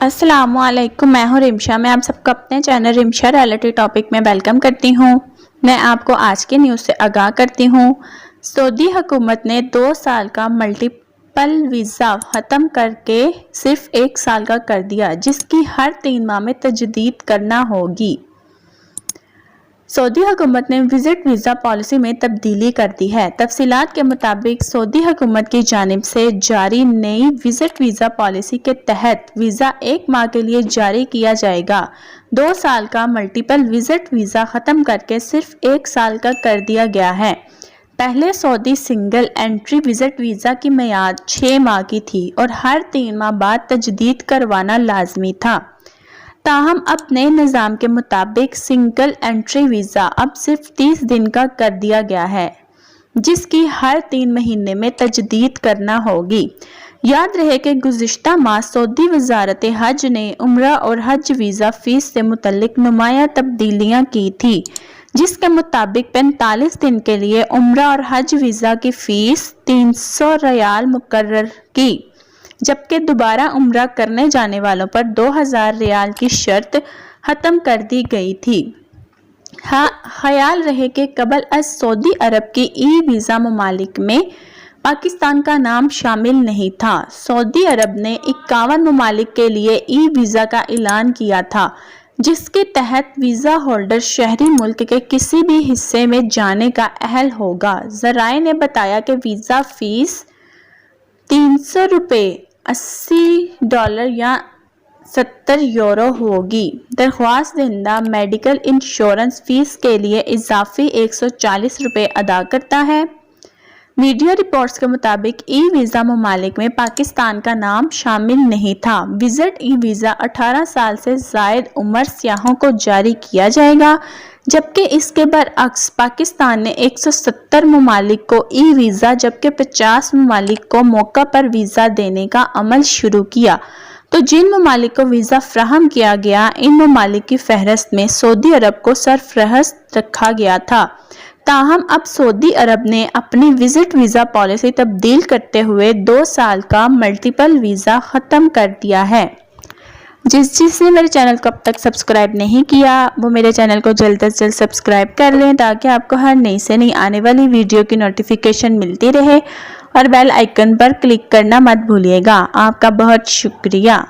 अस्सलाम वालेकुम, मैं हूँ रिमशा। मैं आप सबको अपने चैनल रिमशा रियलिटी टॉपिक में वेलकम करती हूँ। मैं आपको आज के न्यूज़ से आगाह करती हूँ। सऊदी हुकूमत ने 2 साल का मल्टीपल वीज़ा ख़त्म करके सिर्फ 1 साल का कर दिया, जिसकी हर 3 माह में तजदीद करना होगी। सऊदी हुकूमत ने विजिट वीज़ा पॉलिसी में तब्दीली कर दी है। तफसीलात के मुताबिक सऊदी हुकूमत की जानिब से जारी नई विजिट वीज़ा पॉलिसी के तहत वीज़ा 1 माह के लिए जारी किया जाएगा। 2 साल का मल्टीपल विजिट वीज़ा ख़त्म करके सिर्फ 1 साल का कर दिया गया है। पहले Saudi single entry visit visa की मियाद 6 माह की थी और हर 3 माह बाद तजदीद करवाना लाजमी था। ताहम अब नए निज़ाम के मुताबिक सिंगल एंट्री वीज़ा अब सिर्फ 30 दिन का कर दिया गया है, जिसकी हर 3 महीने में तजदीद करना होगी। याद रहे कि गुज़िश्ता माह सऊदी वज़ारत हज ने उम्रा और हज वीज़ा फ़ीस से मुतल्लिक नुमाया तब्दीलियाँ की थी, जिसके मुताबिक 45 दिन के लिए उम्रा और हज वीज़ा की फ़ीस 300 रियाल मुकर्रर की, जबकि दोबारा उम्रा करने जाने वालों पर 2000 रियाल की शर्त ख़त्म कर दी गई थी। ख्याल रहे कि कबल अज सऊदी अरब की ई वीज़ा ममालिक में पाकिस्तान का नाम शामिल नहीं था। सऊदी अरब ने 51 ममालिक के लिए ई वीज़ा का ऐलान किया था, जिसके तहत वीज़ा होल्डर शहरी मुल्क के किसी भी हिस्से में जाने का अहल होगा। ज़राए ने बताया कि वीज़ा फ़ीस 300 रुपये $80 या 70 यूरो होगी। दरख्वास्त दहिंदा मेडिकल इंश्योरेंस फीस के लिए इजाफी 140 रुपये अदा करता है। मीडिया रिपोर्ट्स के मुताबिक ई वीज़ा ममालिक में पाकिस्तान का नाम शामिल नहीं था। विजिट ई वीज़ा 18 साल से ज़ायद उम्र सियाहों को जारी किया जाएगा, जबकि इसके बरअक्स पाकिस्तान ने 170 ममालिक को ई वीज़ा जबकि 50 ममालिक को मौका पर वीज़ा देने का अमल शुरू किया। तो जिन ममालिक को वीज़ा फ्राहम किया गया, इन ममालिक की फहरिस्त में सऊदी अरब को सरफहरिस्त रखा गया था। ताहम अब सऊदी अरब ने अपनी विजिट वीज़ा पॉलिसी तब्दील करते हुए 2 साल का मल्टीपल वीज़ा ख़त्म कर दिया है। जिसने मेरे चैनल को अब तक सब्सक्राइब नहीं किया, वो मेरे चैनल को जल्द से जल्द सब्सक्राइब कर लें, ताकि आपको हर नई से नई आने वाली वीडियो की नोटिफिकेशन मिलती रहे। और बेल आइकन पर क्लिक करना मत भूलिएगा। आपका बहुत शुक्रिया।